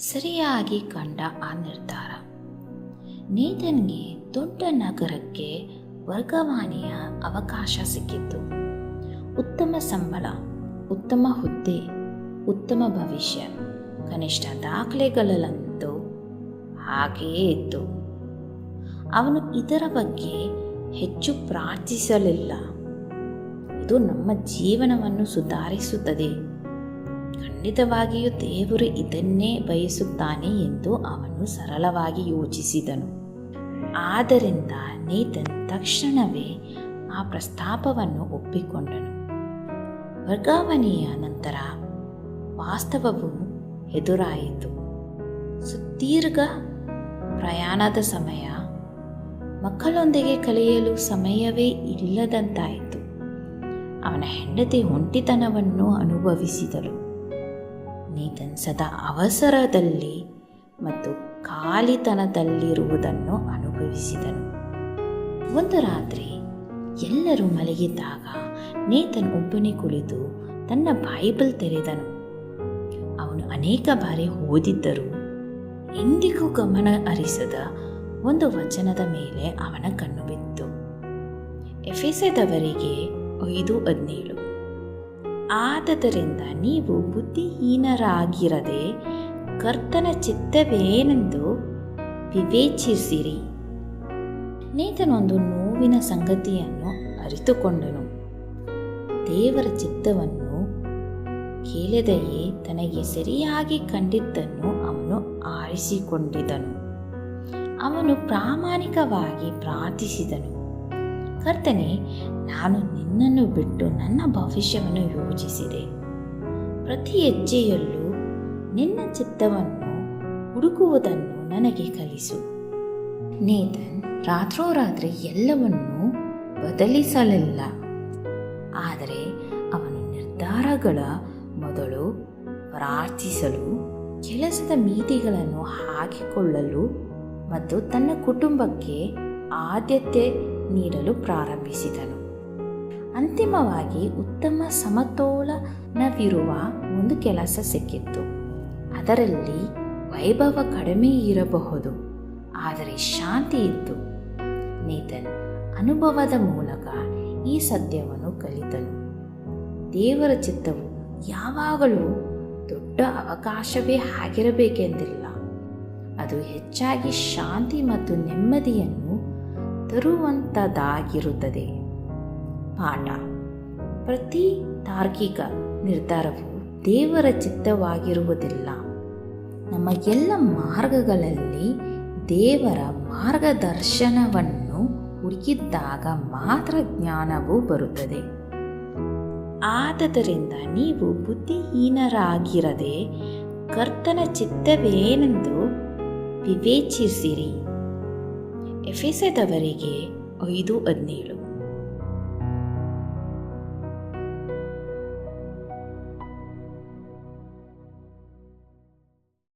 ಸರಿಯಾಗಿ ಕಂಡ ಆ ನಿರ್ಧಾರ ನೇತನ್ಗೆ ದೊಡ್ಡ ನಗರಕ್ಕೆ ವರ್ಗಾವಣೆಯ ಅವಕಾಶ ಸಿಕ್ಕಿತ್ತು. ಉತ್ತಮ ಸಂಬಳ, ಉತ್ತಮ ಹುದ್ದೆ, ಉತ್ತಮ ಭವಿಷ್ಯ, ಕನಿಷ್ಠ ದಾಖಲೆಗಳಲ್ಲಂತೂ ಹಾಗೆಯೇ ಇತ್ತು. ಅವನು ಇದರ ಬಗ್ಗೆ ಹೆಚ್ಚು ಪ್ರಾರ್ಥಿಸಲಿಲ್ಲ. ಇದು ನಮ್ಮ ಜೀವನವನ್ನು ಸುಧಾರಿಸುತ್ತದೆ, ಖಂಡಿತವಾಗಿಯೂ ದೇವರು ಇದನ್ನೇ ಬಯಸುತ್ತಾನೆ ಎಂದು ಅವನು ಸರಳವಾಗಿ ಯೋಚಿಸಿದನು. ಆದ್ದರಿಂದ ನೇತನ್ ತಕ್ಷಣವೇ ಆ ಪ್ರಸ್ತಾಪವನ್ನು ಒಪ್ಪಿಕೊಂಡನು. ವರ್ಗಾವಣೆಯ ನಂತರ ವಾಸ್ತವವು ಎದುರಾಯಿತು. ಸುದೀರ್ಘ ಪ್ರಯಾಣದ ಸಮಯ, ಮಕ್ಕಳೊಂದಿಗೆ ಕಳೆಯಲು ಸಮಯವೇ ಇಲ್ಲದಂತಾಯಿತು. ಅವನ ಹೆಂಡತಿ ಒಂಟಿತನವನ್ನು ಅನುಭವಿಸಿದಳು. ನೇತನ್ ಸದಾ ಅವಸರದಲ್ಲಿ ಮತ್ತು ಖಾಲಿತನದಲ್ಲಿರುವುದನ್ನು ಅನುಭವಿಸಿದನು. ಒಂದು ರಾತ್ರಿ ಎಲ್ಲರೂ ಮಲಗಿದ್ದಾಗ ನೇತನ್ ಒಬ್ಬನೇ ಕುಳಿತು ತನ್ನ ಬೈಬಲ್ ತೆರೆದನು. ಅವನು ಅನೇಕ ಬಾರಿ ಓದಿದ್ದರೂ ಎಂದಿಗೂ ಗಮನ ಹರಿಸದ ಒಂದು ವಚನದ ಮೇಲೆ ಅವನ ಕಣ್ಣು ಬಿತ್ತು. ಎಫೆಸದವರಿಗೆ 5:17. ಆದದರಿಂದ ನೀವು ಬುದ್ಧಿಹೀನರಾಗಿರದೆ ಕರ್ತನ ಚಿತ್ತವೇನೆಂದು ವಿವೇಚಿಸಿರಿ. ನೇತನೊಂದು ನೋವಿನ ಸಂಗತಿಯನ್ನು ಅರಿತುಕೊಂಡನು. ದೇವರ ಚಿತ್ತವನ್ನು ಕೇಳದೆಯೇ ತನಗೆ ಸರಿಯಾಗಿ ಕಂಡಿದ್ದನ್ನು ಅವನು ಆರಿಸಿಕೊಂಡಿದ್ದನು. ಅವನು ಪ್ರಾಮಾಣಿಕವಾಗಿ ಪ್ರಾರ್ಥಿಸಿದನು, ಕರ್ತನೇ, ನಾನು ನಿನ್ನನ್ನು ಬಿಟ್ಟು ನನ್ನ ಭವಿಷ್ಯವನ್ನು ಯೋಚಿಸಿದೆ. ಪ್ರತಿ ಹೆಜ್ಜೆಯಲ್ಲೂ ನಿನ್ನ ಚಿತ್ತವನ್ನು ಹುಡುಕುವುದನ್ನು ನನಗೆ ಕಲಿಸು. ನೇತನ್ ರಾತ್ರೋರಾತ್ರಿ ಎಲ್ಲವನ್ನೂ ಬದಲಿಸಲಿಲ್ಲ, ಆದರೆ ಅವನು ನಿರ್ಧಾರಗಳ ಮೊದಲು ಪ್ರಾರ್ಥಿಸಲು, ಕೆಲಸದ ಮಿತಿಗಳನ್ನು ಹಾಕಿಕೊಳ್ಳಲು ಮತ್ತು ತನ್ನ ಕುಟುಂಬಕ್ಕೆ ಆದ್ಯತೆ ನೀಡಲು ಪ್ರಾರಂಭಿಸಿದನು. ಅಂತಿಮವಾಗಿ ಉತ್ತಮ ಸಮತೋಲನವಿರುವ ಒಂದು ಕೆಲಸ ಸಿಕ್ಕಿತ್ತು. ಅದರಲ್ಲಿ ವೈಭವ ಕಡಿಮೆ ಇರಬಹುದು, ಆದರೆ ಶಾಂತಿ ಇತ್ತು. ನೇತನ್ ಅನುಭವದ ಮೂಲಕ ಈ ಸತ್ಯವನ್ನು ಕಲಿತನು. ದೇವರ ಚಿತ್ತವು ಯಾವಾಗಲೂ ದೊಡ್ಡ ಅವಕಾಶವೇ ಆಗಿರಬೇಕೆಂದಿಲ್ಲ. ಅದು ಹೆಚ್ಚಾಗಿ ಶಾಂತಿ ಮತ್ತು ನೆಮ್ಮದಿಯನ್ನು ತರುವಂಥದ್ದಾಗಿರುತ್ತದೆ. ಪಾಠ: ಪ್ರತಿ ತಾರ್ಕಿಕ ನಿರ್ಧಾರವು ದೇವರ ಚಿತ್ತವಾಗಿರುವುದಿಲ್ಲ. ನಮ್ಮ ಎಲ್ಲ ಮಾರ್ಗಗಳಲ್ಲಿ ದೇವರ ಮಾರ್ಗದರ್ಶನವನ್ನು ಹುಡುಕಿದಾಗ ಮಾತ್ರ ಜ್ಞಾನವು ಬರುತ್ತದೆ. ಆದದರಿಂದ ನೀವು ಬುದ್ಧಿಹೀನರಾಗಿರದೆ ಕರ್ತನ ಚಿತ್ತವೇನೆಂದು ವಿವೇಚಿಸಿರಿ. ಎಫೆಸದವರಿಗೆ 5:17.